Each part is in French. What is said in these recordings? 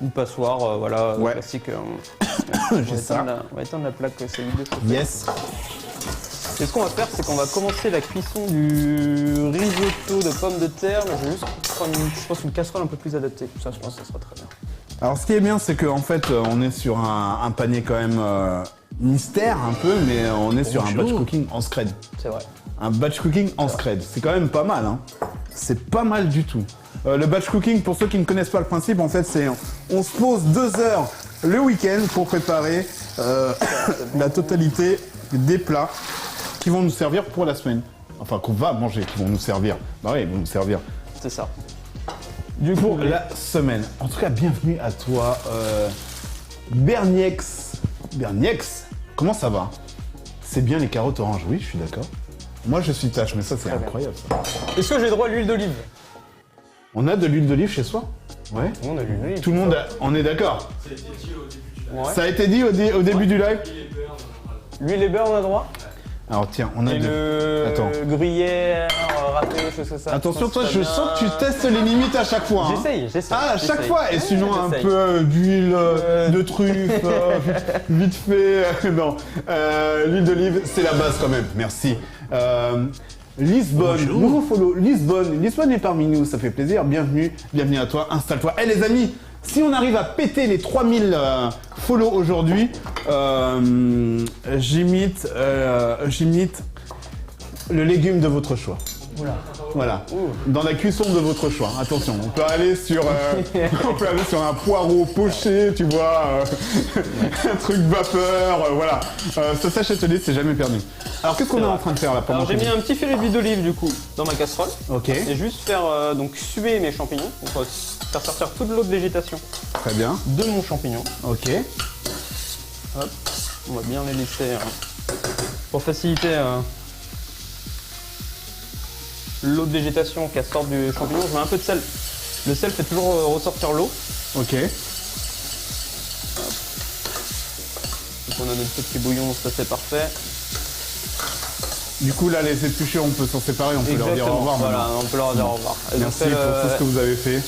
Une passoire, voilà, Ouais. classique. J'ai ça. On va éteindre la plaque solide de chauffe. Yes. Et ce qu'on va faire, c'est qu'on va commencer la cuisson du risotto de pommes de terre. Mais je vais juste prendre, je pense, une casserole un peu plus adaptée. Comme ça, je pense que ça sera très bien. Alors ce qui est bien, c'est qu'en fait, on est sur un panier quand même mystère un peu, mais on est sur un batch cooking en scred. C'est vrai. Un batch cooking en scred, c'est quand même pas mal, hein. C'est pas mal du tout. Le batch cooking, pour ceux qui ne connaissent pas le principe, en fait, c'est on se pose 2 heures le week-end pour préparer la totalité des plats qui vont nous servir pour la semaine. Enfin, qu'on va manger, qui vont nous servir. Bah oui, ils vont nous servir. C'est ça. Du coup, la semaine. En tout cas, bienvenue à toi, Berniex. Berniex, comment ça va? C'est bien les carottes oranges, oui, je suis d'accord. Moi, je suis tâche, mais ça, c'est incroyable, ça. Est-ce que j'ai droit à l'huile d'olive? On a de l'huile d'olive chez soi? Ouais. On a l'huile d'olive. Tout le monde, on est d'accord? Ça a été dit au début du live. Ouais. Ça a été dit au début du live? Et les beurres, L'huile et beurre, on a droit? Alors, tiens, on a Et le Attends. gruyère, râpé, choses comme ça. Attention, toi, je bien. sens que tu testes les limites à chaque fois. Hein. J'essaye. Ah, à chaque j'essaye. fois. Et Ouais, sinon, un j'essaye. peu d'huile de truffe, vite fait. Non, l'huile d'olive, c'est la base quand même. Merci. Lisbonne, Bonjour. nouveau follow. Lisbonne est parmi nous, ça fait plaisir. Bienvenue à toi, installe-toi. Eh les amis, si on arrive à péter les 3000 follow aujourd'hui, j'imite le légume de votre choix. Voilà, dans la cuisson de votre choix. Attention, on peut aller sur, un poireau poché, tu vois, un truc vapeur, voilà. Ça s'achète liste, c'est jamais perdu. Alors qu'est-ce qu'on est en train de faire là pendant Alors j'ai que- mis un petit filet d'huile d'olive du coup dans ma casserole. Ok, Et juste faire donc suer mes champignons. Donc on va faire sortir toute l'eau de végétation très bien. de mon champignon. Ok, Hop. On va bien les laisser pour faciliter l'eau de végétation qui sort du champignon. Je mets un peu de sel. Le sel fait toujours ressortir l'eau. ok. Donc on a notre petit bouillon, ça c'est parfait. Du coup là, les épluchures, on peut s'en séparer, on peut leur dire au revoir. Voilà, maintenant. on peut leur dire au revoir. Elles ont, Merci fait pour tout ce que vous avez fait.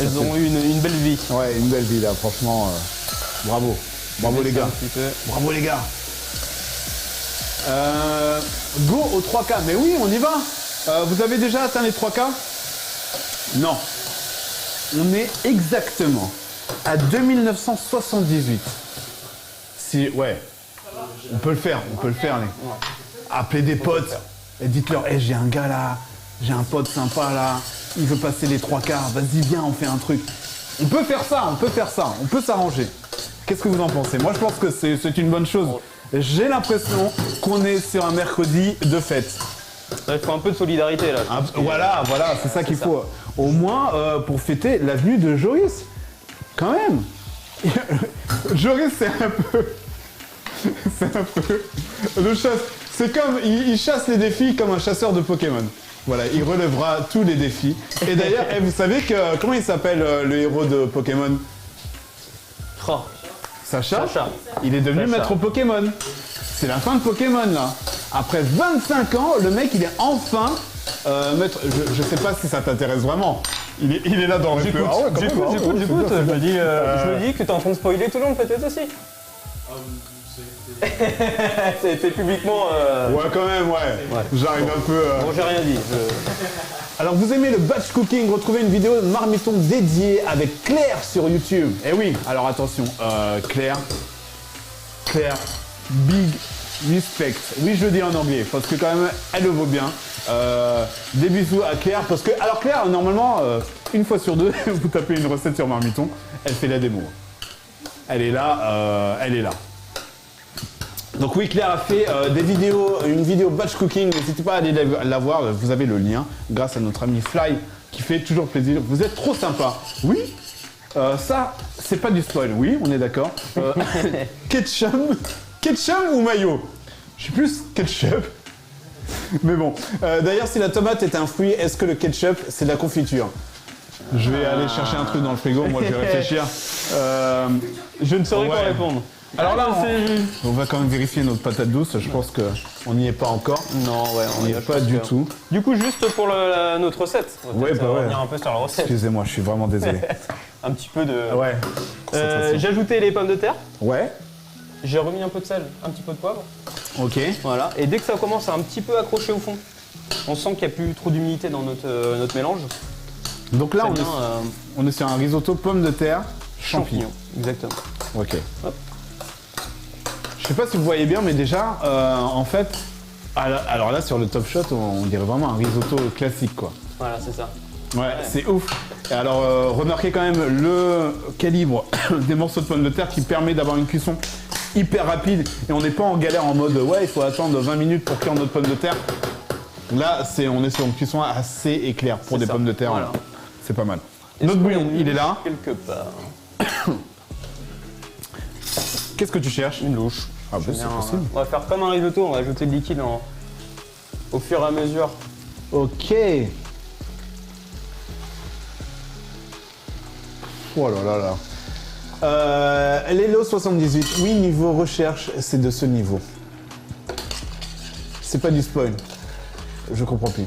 elles ont eu une belle vie. Ouais, une belle vie là, franchement. Bravo. Bravo les gars. Un petit peu. Bravo les gars. Go aux 3K. Mais oui, on y va. Vous avez déjà atteint les 3K? Non. On est exactement à 2978. Si, ouais. On peut le faire, les. Appelez des potes et dites-leur, hey, j'ai un gars là, j'ai un pote sympa là, il veut passer les 3K, vas-y viens, on fait un truc. On peut faire ça, on peut s'arranger. Qu'est-ce que vous en pensez? Moi je pense que c'est une bonne chose. J'ai l'impression qu'on est sur un mercredi de fête. Là, il faut un peu de solidarité là. Voilà, c'est ça qu'il faut. Au moins pour fêter la venue de Joris. Quand même. Joris c'est un peu le chasse. C'est comme il chasse les défis comme un chasseur de Pokémon. Voilà, il relèvera tous les défis. Et d'ailleurs, vous savez que comment il s'appelle le héros de Pokémon? Oh, Sacha. Sacha. Il est devenu Sacha. maître Pokémon. C'est la fin de Pokémon là. Après 25 ans, le mec il est enfin maître. Je sais pas si ça t'intéresse vraiment. Il est là dans le J'écoute, Ah ouais, quand même, ah ouais, c'est bien, c'est Je bien. me dis que t'es en train de spoiler tout le monde peut-être aussi. Ah, ça a été- Ça a été publiquement. Ouais, quand même, ouais. J'arrive un peu. Bon, j'ai rien dit. Alors, vous aimez le batch cooking? Retrouvez une vidéo de Marmiton dédiée avec Claire sur YouTube. Eh oui, alors attention, Claire, big respect. Oui, je le dis en anglais, parce que quand même, elle le vaut bien. Des bisous à Claire, parce que, alors Claire, normalement, une fois sur deux, vous tapez une recette sur Marmiton, elle fait la démo. Elle est là, Donc oui, Claire a fait une vidéo batch cooking, n'hésitez pas à aller la voir, vous avez le lien, grâce à notre ami Fly, qui fait toujours plaisir. Vous êtes trop sympa. Oui, ça, c'est pas du spoil, oui, on est d'accord. Ketchup ou mayo? Je suis plus ketchup. Mais bon, d'ailleurs, si la tomate est un fruit, est-ce que le ketchup, c'est de la confiture? Je vais aller chercher un truc dans le frigo, moi je vais réfléchir. Je ne saurais Ouais. quoi répondre. Alors là, on va quand même vérifier notre patate douce. Je pense qu'on n'y est pas encore. Non, ouais, On n'y est pas du tout. Du coup, juste pour notre recette. On va Ouais, peut-être bah ouais. revenir un peu sur la recette. Excusez-moi, je suis vraiment désolé. un petit peu de... Ouais. J'ai ajouté les pommes de terre, Ouais. j'ai remis un peu de sel, un petit peu de poivre. Ok. Voilà, et dès que ça commence à un petit peu accrocher au fond, on sent qu'il n'y a plus trop d'humidité dans notre mélange. Donc là, Très on bien, est, on est sur un risotto pommes de terre, champignons. Exactement. Ok. Hop. Je sais pas si vous voyez bien, mais déjà, en fait, alors là, sur le Top Shot, on dirait vraiment un risotto classique, quoi. Voilà, c'est ça. Ouais, c'est ouf. Et alors, remarquez quand même le calibre des morceaux de pommes de terre qui permet d'avoir une cuisson hyper rapide. Et on n'est pas en galère en mode, ouais, il faut attendre 20 minutes pour cuire notre pomme de terre. Là, on est sur une cuisson assez éclair pour C'est des ça. pommes de terre. Voilà. C'est pas mal. Est-ce Notre qu'on bouillon, a il est là. Quelque part. Qu'est-ce que tu cherches? Une louche. Ah bah, c'est possible. On va faire comme un risotto, on va ajouter le liquide au fur et à mesure. Ok. Oh là là là. Lelo 78, oui, niveau recherche, c'est de ce niveau. C'est pas du spoil. Je comprends plus.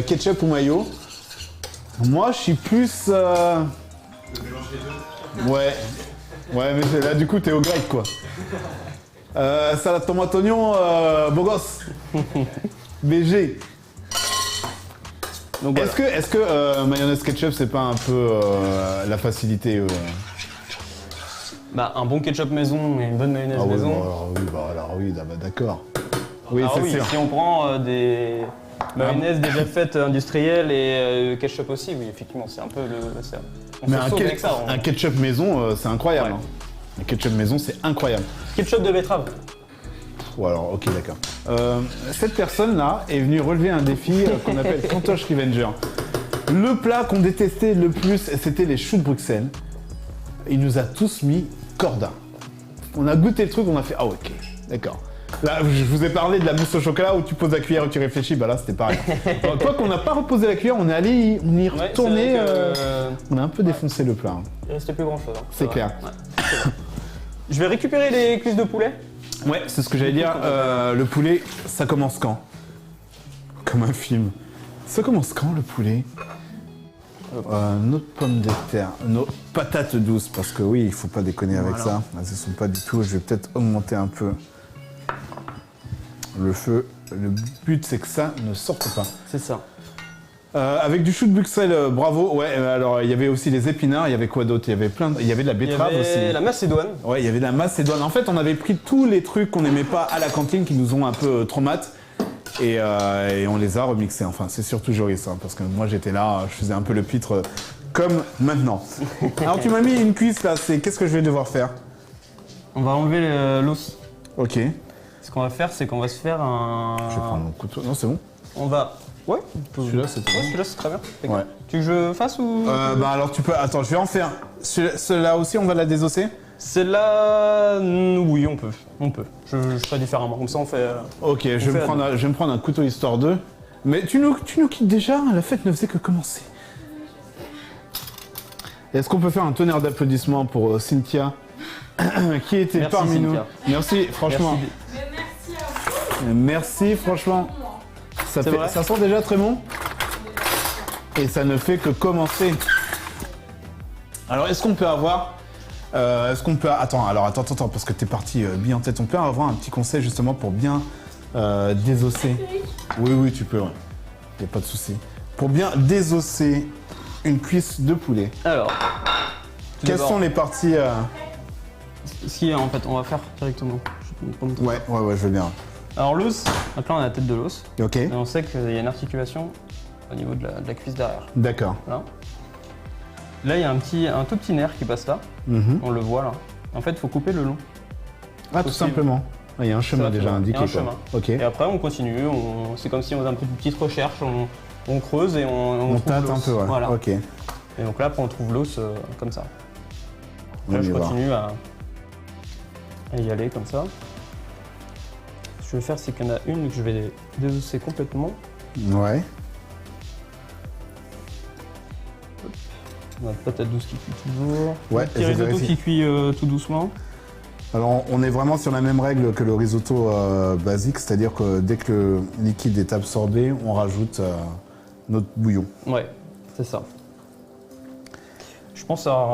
Ketchup ou mayo? Moi, je suis plus... Ouais. Ouais, mais là, du coup, t'es au grec, quoi. Salade tomate oignon, beau gosse. BG. Donc voilà. Est-ce que mayonnaise ketchup, c'est pas un peu la facilité Bah, un bon ketchup maison et une bonne mayonnaise Ah oui, maison. alors oui, d'accord. Oui, Alors c'est oui, sûr. si on prend des mayonnaises déjà faites industrielles et ketchup aussi, oui, effectivement, c'est un peu le... On Mais se sauve avec ça. un ketchup maison, c'est incroyable. Ouais. Hein. Un ketchup maison, c'est incroyable. Ketchup de betterave. Ou alors, ok, d'accord. Cette personne-là est venue relever un défi qu'on appelle Cantoche Revenger. Le plat qu'on détestait le plus, c'était les choux de Bruxelles. Il nous a tous mis corda. On a goûté le truc, on a fait, ah ok, d'accord. Là, je vous ai parlé de la mousse au chocolat où tu poses la cuillère et tu réfléchis, bah là c'était pareil. Quoi qu'on n'a pas reposé la cuillère, on est Ouais, retourné, c'est vrai que, on a un peu défoncé le plat. Hein. il restait plus grand chose. C'est clair. Ouais. Je vais récupérer les cuisses de poulet. Ouais, c'est ce que j'allais dire. Le poulet, ça commence quand? Comme un film. Ça commence quand le poulet? Notre pomme de terre, nos patates douces, parce que oui, il faut pas déconner avec ça. Elles ne sont pas du tout. Je vais peut-être augmenter un peu le feu. Le but, c'est que ça ne sorte pas. C'est ça. Avec du chou de Bruxelles, bravo. Ouais, alors il y avait aussi les épinards. Il y avait quoi d'autre? Il y avait il y avait de la Il y betterave avait aussi. la macédoine. Ouais, il y avait de la macédoine. En fait, on avait pris tous les trucs qu'on n'aimait pas à la cantine qui nous ont un peu traumatisés. Et on les a remixés. Enfin, c'est surtout Joris, hein, parce que moi j'étais là, je faisais un peu le pitre comme maintenant. Alors tu m'as mis une cuisse là, qu'est-ce que je vais devoir faire? On va enlever l'os. Ok. Ce qu'on va faire, c'est qu'on va se faire un... Je vais prendre mon couteau. Non, c'est bon. On va... Ouais. Celui-là, c'est Ouais, celui-là, c'est très bien. D'accord. Ouais. Tu veux que je fasse ou... Bah alors tu peux. Attends, je vais en faire. Celui-là aussi, on va la désosser. Celle-là... Oui, on peut. On peut. Je ferai différemment. Comme ça, on fait... Ok, je vais me prendre un couteau histoire 2. Mais tu nous quittes déjà, la fête ne faisait que commencer. Est-ce qu'on peut faire un tonnerre d'applaudissements pour Cynthia qui était Merci, parmi nous? Cynthia. Merci, franchement. Merci, franchement. C'est vrai. Ça sent déjà très bon. Et ça ne fait que commencer. Alors, est-ce qu'on peut avoir... Attends, parce que t'es parti bien en tête. On peut avoir un petit conseil justement pour bien désosser. Oui, tu peux, ouais. Y a pas de souci. Pour bien désosser une cuisse de poulet. Alors... Quelles sont les parties... Ce qui est, en fait, on va faire directement. Je vais prendre tout Ouais, je veux bien. ça. Alors, l'os. Donc là, on a la tête de l'os. Ok, Et on sait qu'il y a une articulation au niveau de la cuisse derrière. d'accord. Voilà. Là, il y a un tout petit nerf qui passe là. Mhm. On le voit là. En fait, il faut couper le long. Ah, tout Possible. simplement. Il y a un chemin Ça, déjà il y a indiqué. un quoi. chemin. Ok. Et après, on continue. C'est comme si on faisait un peu de petite recherche. On creuse et on On trouve tâte un l'os. peu, ouais. Voilà. Ok. Et donc là, après, on trouve l'os comme ça. On Là, y je va. continue à y aller comme ça. Ce que je vais faire, c'est qu'il y en a une que je vais désosser complètement. Ouais. On a la patate douce qui cuit toujours. Ouais, Le petit je risotto vérifie. qui cuit tout doucement. Alors, on est vraiment sur la même règle que le risotto basique, c'est-à-dire que dès que le liquide est absorbé, on rajoute notre bouillon. Ouais, c'est ça. Je Je pense avoir